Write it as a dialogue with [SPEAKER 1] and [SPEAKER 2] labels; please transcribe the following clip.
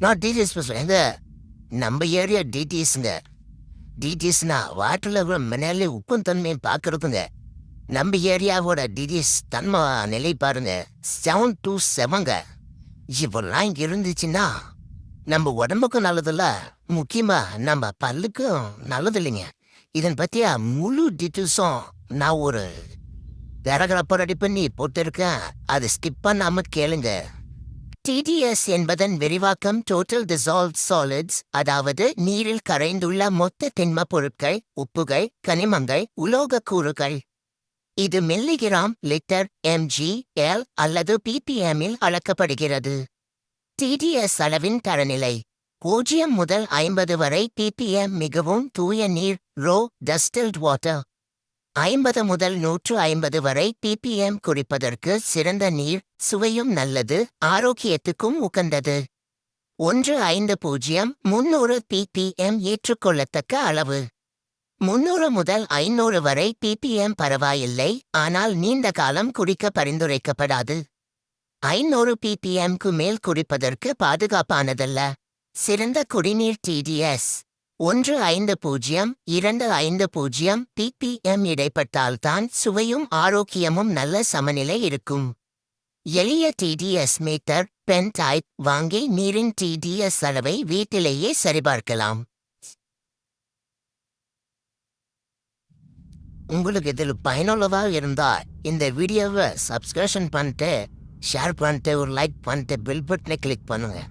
[SPEAKER 1] நான் டிடிஎஸ் பேசுகிறேன். நம்ம ஏரியா டிடிஎஸ்ங்க. டிடிஎஸ்னா வாட்டரில் மேலே உப்பும் தன்மையும் பார்க்குறதுங்க. நம்ம ஏரியாவோட டிடிஎஸ் தன்மை நிலை பாருங்க 727ங்க. இவெல்லாம் இங்கே இருந்துச்சுன்னா நம்ம உடம்புக்கும் நல்லதில்ல, முக்கியமாக நம்ம பல்லுக்கும் நல்லது இல்லைங்க. இதன் பற்றியா முழு டீட்டெயில்ஸும் நான் ஒரு பேராகிராஃப் ரெடி பண்ணி போட்டிருக்கேன். அதை ஸ்கிப் பண்ணாம கேளுங்க. டிடிஎஸ் என்பதன் விரிவாக்கம் டோட்டல் டிசால்வ்ட் சாலிட்ஸ், அதாவது நீரில் கரைந்துள்ள மொத்த திண்ம பொருட்கள், உப்புகள், கனிமங்கள், உலோக கூறுகள். இது மில்லிகிராம், லிட்டர், எம்ஜி, எல் அல்லது பிபிஎம்மில் அளக்கப்படுகிறது. டிடிஎஸ் அளவின் தரநிலை 0 முதல் 50 வரை ppm மிகவும் தூய நீர், ரோ டஸ்டில்ட் வாட்டர். 50 முதல் 150 வரை ppm குடிப்பதற்கு சிறந்த நீர், சுவையும் நல்லது, ஆரோக்கியத்துக்கும் உகந்தது. 150 300 ppm ஏற்றுக்கொள்ளத்தக்க அளவு. 300 முதல் 500 வரை ppm பரவாயில்லை, ஆனால் நீண்ட காலம் குடிக்க பரிந்துரைக்கப்படாது. 500 ppmக்கு மேல் குடிப்பதற்கு பாதுகாப்பானதல்ல. சிறந்த குடிநீர் டிடிஎஸ் 150 250 ppm இடைப்பட்டால்தான் சுவையும் ஆரோக்கியமும் நல்ல சமநிலை இருக்கும். எளிய டிடிஎஸ் மீட்டர் பென் டைப் வாங்கி நீரின் டிடிஎஸ் அளவை வீட்டிலேயே சரிபார்க்கலாம். உங்களுக்கு இதில் பயனுள்ளதாக இருந்தால் இந்த வீடியோவை சப்ஸ்கிரிப்ஷன் பண்ணிட்டு, ஷேர் பண்ணிட்டு, ஒரு லைக் பண்ணிட்டு, பெல் பட்டனை கிளிக் பண்ணுங்கள்.